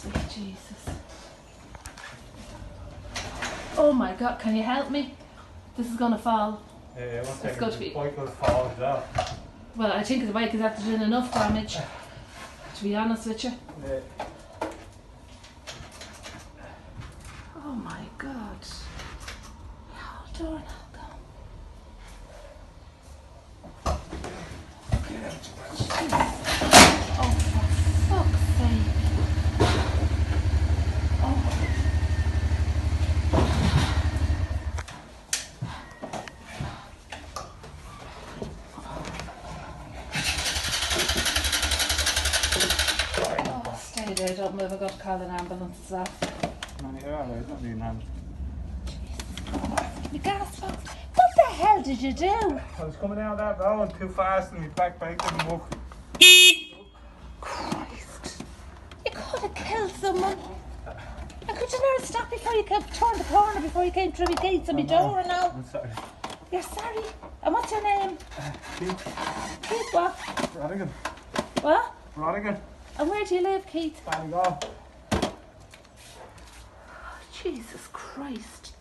sweet Jesus. Oh my God, can you help me? This is gonna fall. Yeah, one It's second. got to be. The bike will fall as well. Well, I think the bike is after doing enough damage, to be honest with you. Yeah. Oh my God. Hold on, hold on. Oh, for fuck's sake. Oh. Oh, stay there, don't move. I've got to call an ambulance as well. No, you're alright, don't need an hand. My gas box. What the hell did you do? I was coming out that road too fast and my back brake didn't work. Christ. You could have killed someone. And could you never stop before you turned the corner before you came through the gates of my door and all? I'm sorry. You're sorry. And what's your name? Keith. Keith what? Rodigan. What? Rodigan. And where do you live, Keith? Bangor. Jesus Christ.